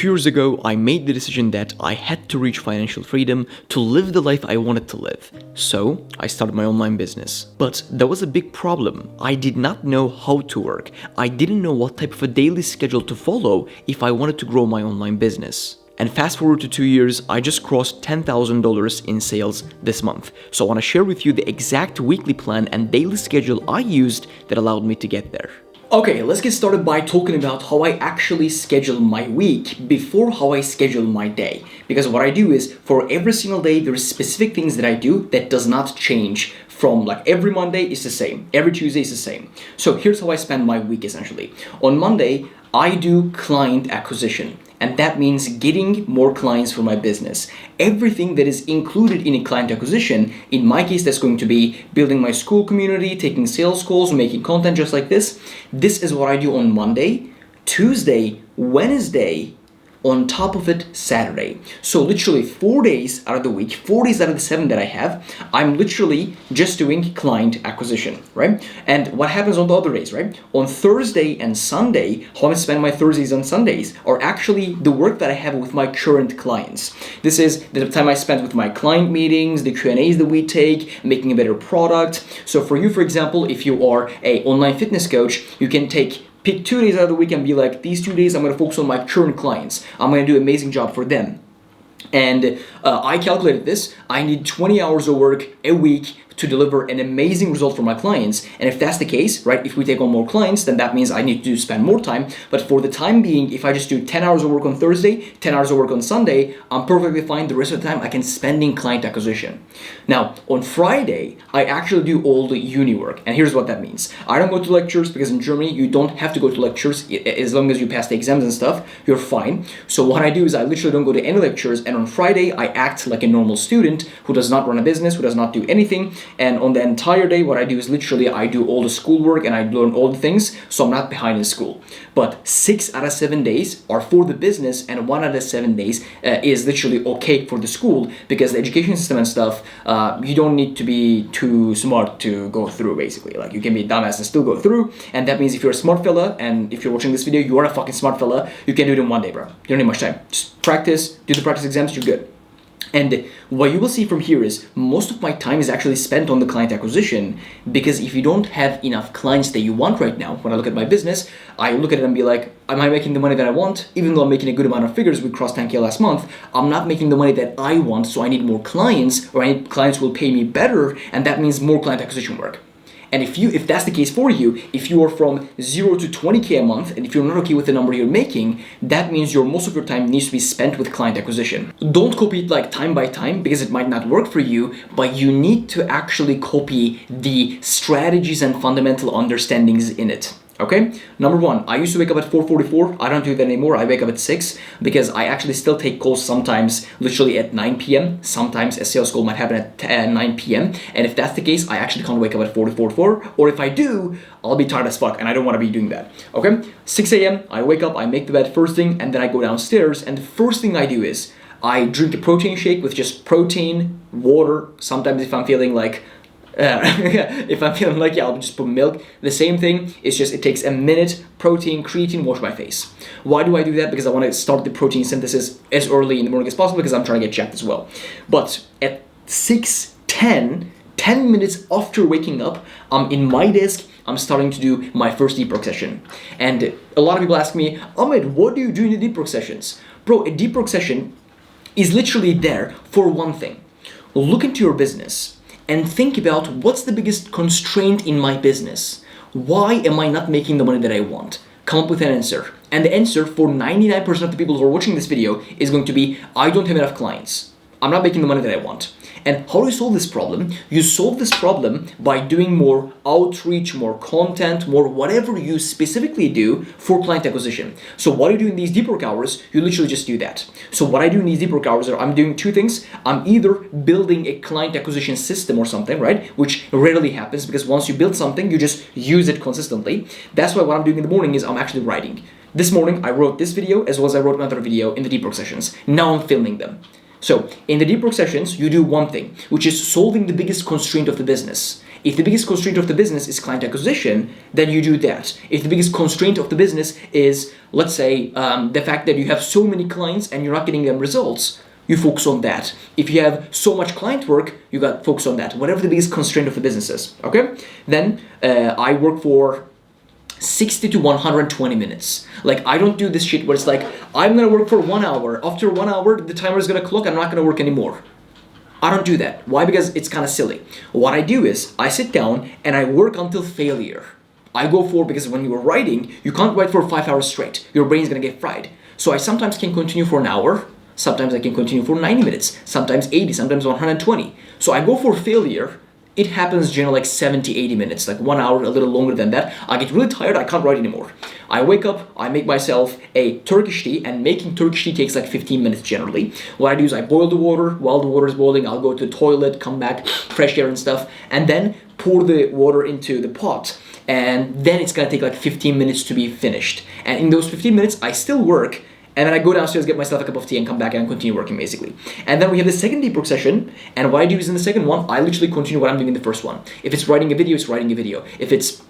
2 years ago, I made the decision that I had to reach financial freedom to live the life I wanted to live. So, I started my online business. But there was a big problem. I did not know how to work. I didn't know what type of a daily schedule to follow if I wanted to grow my online business. And fast forward to 2 years, I just crossed $10,000 in sales this month. So I want to share with you the exact weekly plan and daily schedule I used that allowed me to get there. Okay, let's get started by talking about how I actually schedule my week before how I schedule my day. Because what I do is, for every single day, there are specific things that I do that does not change from like every Monday is the same, every Tuesday is the same. So here's how I spend my week essentially. On Monday, I do client acquisition. And that means getting more clients for my business. Everything that is included in a client acquisition, in my case, that's going to be building my school community, taking sales calls, making content just like this. This is what I do on Monday, Tuesday, Wednesday, on top of it, Saturday. So literally 4 days out of the week, 4 days out of the 7 that I have, I'm literally just doing client acquisition, right? And what happens on the other days, right? On Thursday and Sunday, how I spend my Thursdays and Sundays are actually the work that I have with my current clients. This is the time I spend with my client meetings, the Q&As that we take, making a better product. So for you, for example, if you are an online fitness coach, you can pick 2 days out of the week and be like, these 2 days I'm going to focus on my current clients. I'm going to do an amazing job for them. And I calculated this. I need 20 hours of work a week to deliver an amazing result for my clients. And if that's the case, right, if we take on more clients, then that means I need to spend more time. But for the time being, if I just do 10 hours of work on Thursday, 10 hours of work on Sunday, I'm perfectly fine. The rest of the time I can spend in client acquisition. Now, on Friday, I actually do all the uni work. And here's what that means. I don't go to lectures because in Germany, you don't have to go to lectures. As long as you pass the exams and stuff, you're fine. So what I do is I literally don't go to any lectures. And on Friday, I act like a normal student who does not run a business, who does not do anything. And on the entire day, what I do is literally I do all the schoolwork and I learn all the things, so I'm not behind in school. But 6 out of 7 days are for the business, and 1 out of 7 days is literally okay for the school, because the education system and stuff, you don't need to be too smart to go through, basically. Like, you can be a dumbass and still go through, and that means if you're a smart fella, and if you're watching this video, you are a fucking smart fella, you can do it in 1 day, bro. You don't need much time. Just practice, do the practice exams, you're good. And what you will see from here is most of my time is actually spent on the client acquisition, because if you don't have enough clients that you want right now, when I look at my business, I look at it and be like, am I making the money that I want? Even though I'm making a good amount of figures, we crossed 10K last month, I'm not making the money that I want, so I need more clients, or I need clients who will pay me better, and that means more client acquisition work. And if that's the case for you, if you are from 0 to 20K a month, and if you're not okay with the number you're making, that means most of your time needs to be spent with client acquisition. Don't copy it like time by time, because it might not work for you, but you need to actually copy the strategies and fundamental understandings in it. Okay, number 1, I used to wake up at 4:44. I don't do that anymore. I wake up at 6 because I actually still take calls sometimes literally at 9 p.m. Sometimes a sales call might happen at 9 p.m. And if that's the case, I actually can't wake up at 4:44. Or if I do, I'll be tired as fuck and I don't want to be doing that. Okay, 6 a.m. I wake up, I make the bed first thing, and then I go downstairs. And the first thing I do is I drink a protein shake with just protein, water. Sometimes if I'm feeling like I'll just put milk. The same thing, it's just it takes a minute, protein, creatine, wash my face. Why do I do that? Because I want to start the protein synthesis as early in the morning as possible, because I'm trying to get jacked as well. But at 6:10, 10 minutes after waking up, I'm in my desk, I'm starting to do my first deep work session. And a lot of people ask me, Ahmed, what do you do in the deep work sessions? Bro, a deep work session is literally there for one thing. Look into your business and think about, what's the biggest constraint in my business? Why am I not making the money that I want? Come up with an answer. And the answer for 99% of the people who are watching this video is going to be, I don't have enough clients. I'm not making the money that I want. And how do you solve this problem? You solve this problem by doing more outreach, more content, more whatever you specifically do for client acquisition. So what do you do in these deep work hours? You literally just do that. So what I do in these deep work hours are, I'm doing 2 things. I'm either building a client acquisition system or something, right? Which rarely happens, because once you build something, you just use it consistently. That's why what I'm doing in the morning is I'm actually writing. This morning, I wrote this video as well as I wrote another video in the deep work sessions. Now I'm filming them. So in the deep work sessions, you do one thing, which is solving the biggest constraint of the business. If the biggest constraint of the business is client acquisition, then you do that. If the biggest constraint of the business is, let's say, the fact that you have so many clients and you're not getting them results, you focus on that. If you have so much client work, you got to focus on that. Whatever the biggest constraint of the business is, okay? Then I work for 60 to 120 minutes. Like, I don't do this shit where it's like, I'm gonna work for 1 hour. After 1 hour, the timer is gonna clock, I'm not gonna work anymore. I don't do that. Why? Because it's kind of silly. What I do is, I sit down and I work until failure. I go for, because when you are writing, you can't write for 5 hours straight. Your brain's gonna get fried. So I sometimes can continue for an hour, sometimes I can continue for 90 minutes, sometimes 80, sometimes 120. So I go for failure. It happens generally like 70, 80 minutes, like 1 hour, a little longer than that. I get really tired, I can't write anymore. I wake up, I make myself a Turkish tea, and making Turkish tea takes like 15 minutes generally. What I do is I boil the water. While the water is boiling, I'll go to the toilet, come back, fresh air and stuff, and then pour the water into the pot. And then it's gonna take like 15 minutes to be finished. And in those 15 minutes, I still work. And then I go downstairs, get myself a cup of tea, and come back and continue working, basically. And then we have the second deep work session, and what I do is in the second one, I literally continue what I'm doing in the first one. If it's writing a video, it's writing a video. If it's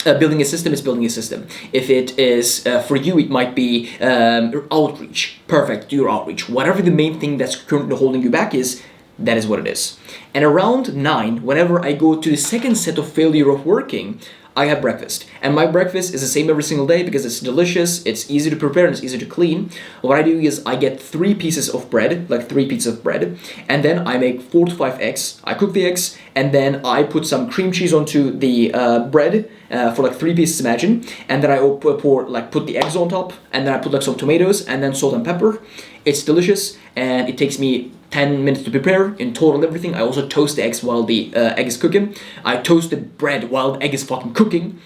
building a system, it's building a system. If it is, for you, it might be outreach. Perfect, do your outreach. Whatever the main thing that's currently holding you back is, that is what it is. And around 9, whenever I go to the second set of failure of working, I have breakfast. And my breakfast is the same every single day because it's delicious, it's easy to prepare, and it's easy to clean. What I do is I get 3 pieces of bread, like 3 pieces of bread, and then I make 4 to 5 eggs. I cook the eggs, and then I put some cream cheese onto the bread for like 3 pieces, imagine. And then I put the eggs on top, and then I put like some tomatoes, and then salt and pepper. It's delicious, and it takes me 10 minutes to prepare in total everything. I also toast the eggs while the egg is cooking. I toast the bread while the egg is fucking cooking.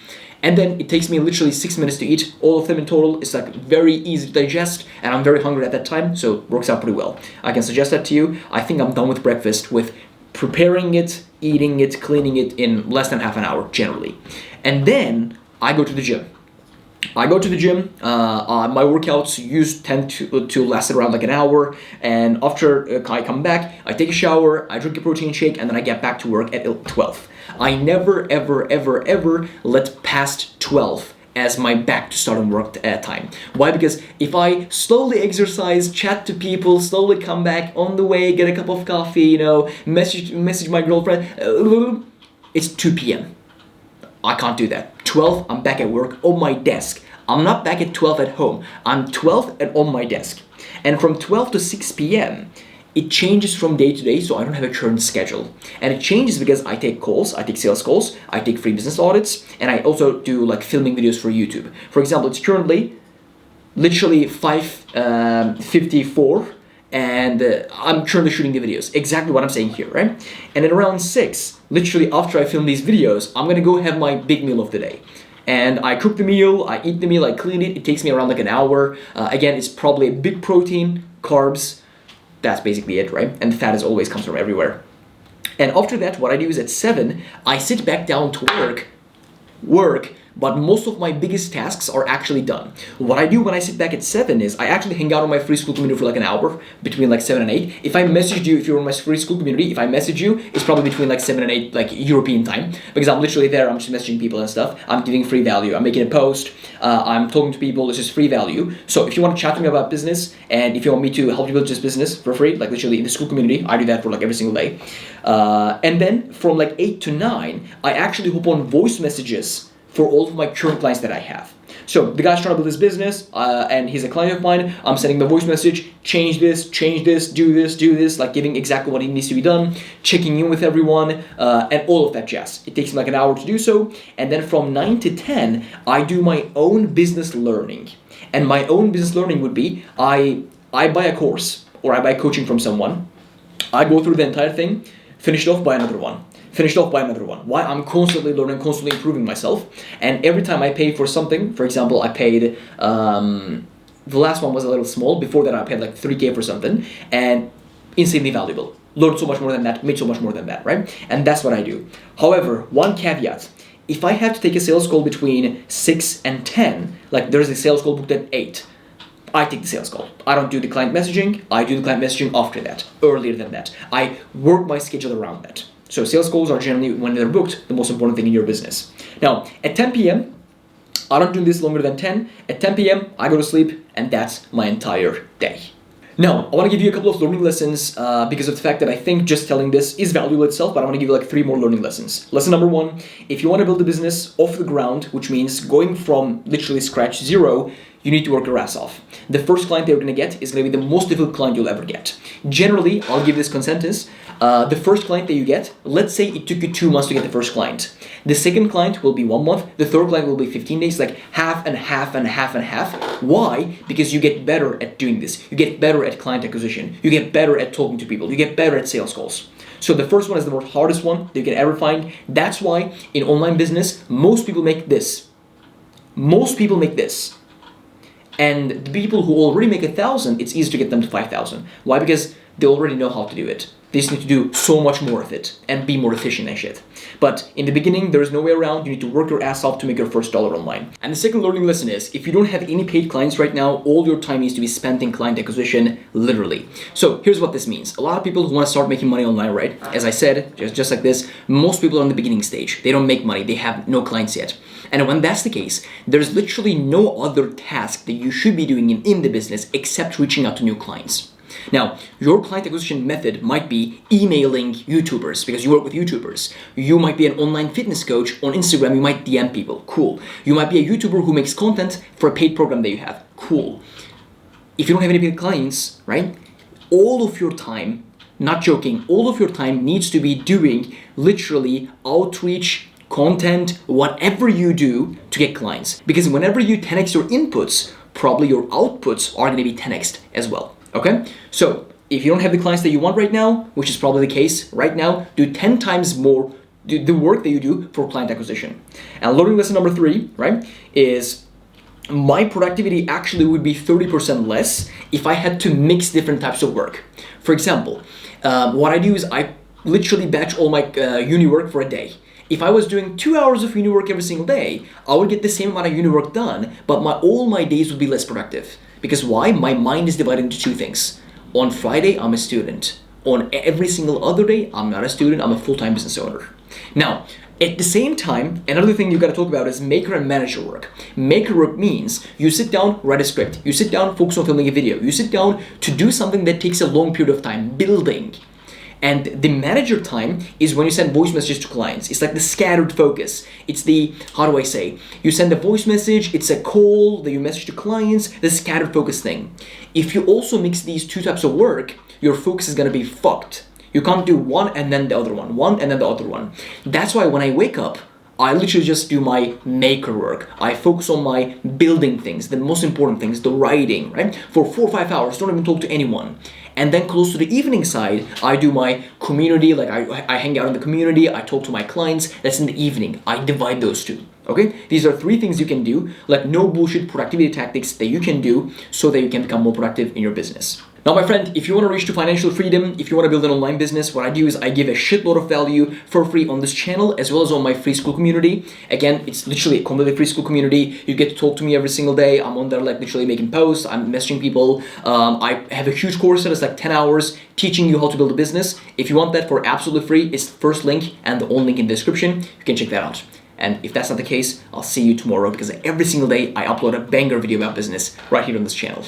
And then it takes me literally 6 minutes to eat all of them in total. It's like very easy to digest, and I'm very hungry at that time, so it works out pretty well. I can suggest that to you. I think I'm done with breakfast, with preparing it, eating it, cleaning it in less than half an hour generally. And then I go to the gym. My workouts tend to last around like an hour, and after I come back, I take a shower, I drink a protein shake, and then I get back to work at 12. I never, ever, ever, ever let past 12 as my back to start on work time. Why? Because if I slowly exercise, chat to people, slowly come back on the way, get a cup of coffee, message my girlfriend, it's 2 p.m. I can't do that. 12, I'm back at work on my desk. I'm not back at 12 at home. I'm 12 and on my desk. And from 12 to 6 p.m., it changes from day to day, so I don't have a current schedule. And it changes because I take calls, I take sales calls, I take free business audits, and I also do like filming videos for YouTube. For example, it's currently literally 5:54, and I'm currently shooting the videos. Exactly what I'm saying here, right? And at around 6, literally after I film these videos, I'm gonna go have my big meal of the day. And I cook the meal, I eat the meal, I clean it. It takes me around like an hour. Again, it's probably a big protein, carbs. That's basically it, right? And fat as always comes from everywhere. And after that, what I do is at 7, I sit back down to work, but most of my biggest tasks are actually done. What I do when I sit back at 7 is I actually hang out on my free school community for like an hour between like 7 and 8. If I message you, if you're on my free school community, if I message you, it's probably between like 7 and 8, like European time, because I'm literally there, I'm just messaging people and stuff. I'm giving free value, I'm making a post, I'm talking to people, this is free value. So if you want to chat to me about business, and if you want me to help you build this business for free, like literally in the school community, I do that for like every single day. And then from like 8 to 9, I actually hop on voice messages for all of my current clients that I have. So the guy's trying to build his business, and he's a client of mine. I'm sending the voice message, change this, do this, like giving exactly what needs to be done, checking in with everyone, and all of that jazz. It takes me like an hour to do so. And then from 9 to 10, I do my own business learning. And my own business learning would be, I buy a course, or I buy coaching from someone. I go through the entire thing, finish it off, buy another one. Why? I'm constantly learning, constantly improving myself. And every time I pay for something, for example, I paid, the last one was a little small. Before that, I paid like 3K for something, and insanely valuable. Learned so much more than that, made so much more than that, right? And that's what I do. However, one caveat. If I have to take a sales call between 6 and 10, like there's a sales call booked at 8, I take the sales call. I don't do the client messaging. I do the client messaging after that, earlier than that. I work my schedule around that. So sales calls are generally, when they're booked, the most important thing in your business. Now, at 10 p.m., I don't do this longer than 10. At 10 p.m., I go to sleep, and that's my entire day. Now, I want to give you a couple of learning lessons because of the fact that I think just telling this is valuable itself, but I want to give you like 3 more learning lessons. Lesson number 1, if you want to build a business off the ground, which means going from literally scratch 0, you need to work your ass off. The first client that you're going to get is going to be the most difficult client you'll ever get. Generally, I'll give this consensus. The first client that you get, let's say it took you 2 months to get the first client. The second client will be 1 month. The third client will be 15 days, like half and half and half and half. Why? Because you get better at doing this. You get better at client acquisition. You get better at talking to people. You get better at sales calls. So the first one is the most hardest one that you can ever find. That's why in online business, most people make this. Most people make this. And the people who already make 1,000, it's easy to get them to 5,000. Why? Because they already know how to do it. They just need to do so much more of it and be more efficient and shit. But in the beginning, there is no way around. You need to work your ass off to make your first dollar online. And the second learning lesson is, if you don't have any paid clients right now, all your time needs to be spent in client acquisition, literally. So here's what this means. A lot of people who want to start making money online, right? As I said, just like this, most people are in the beginning stage. They don't make money. They have no clients yet. And when that's the case, there's literally no other task that you should be doing in the business except reaching out to new clients. Now, your client acquisition method might be emailing YouTubers because you work with YouTubers. You might be an online fitness coach on Instagram. You might DM people. Cool. You might be a YouTuber who makes content for a paid program that you have. Cool. If you don't have any paid clients, right? All of your time, not joking, all of your time needs to be doing literally outreach, content, whatever you do to get clients. Because whenever you 10x your inputs, probably your outputs are going to be 10x as well. Okay? So if you don't have the clients that you want right now, which is probably the case right now, do 10 times more the work that you do for client acquisition. And learning lesson number 3, right, is my productivity actually would be 30% less if I had to mix different types of work. For example, what I do is I literally batch all my uni work for a day. If I was doing 2 hours of uni work every single day, I would get the same amount of uni work done, but all my days would be less productive. Because why? My mind is divided into 2 things. On Friday, I'm a student. On every single other day, I'm not a student, I'm a full-time business owner. Now, at the same time, another thing you gotta talk about is maker and manager work. Maker work means you sit down, write a script. You sit down, focus on filming a video. You sit down to do something that takes a long period of time, building. And the manager time is when you send voice messages to clients. It's like the scattered focus. It's the, how do I say? You send a voice message, it's a call that you message to clients, the scattered focus thing. If you also mix these 2 types of work, your focus is gonna be fucked. You can't do one and then the other one and then the other one. That's why when I wake up, I literally just do my maker work. I focus on my building things, the most important things, the writing, right? For 4 or 5 hours, don't even talk to anyone. And then close to the evening side, I do my community, like I hang out in the community, I talk to my clients. That's in the evening. I divide those 2, okay? These are 3 things you can do, like no bullshit productivity tactics that you can do so that you can become more productive in your business. Now, my friend, if you want to reach to financial freedom, if you want to build an online business, what I do is I give a shitload of value for free on this channel as well as on my free school community. Again, it's literally a completely free school community. You get to talk to me every single day. I'm on there like literally making posts. I'm messaging people. I have a huge course that is like 10 hours teaching you how to build a business. If you want that for absolutely free, it's the first link and the only link in the description. You can check that out. And if that's not the case, I'll see you tomorrow because every single day I upload a banger video about business right here on this channel.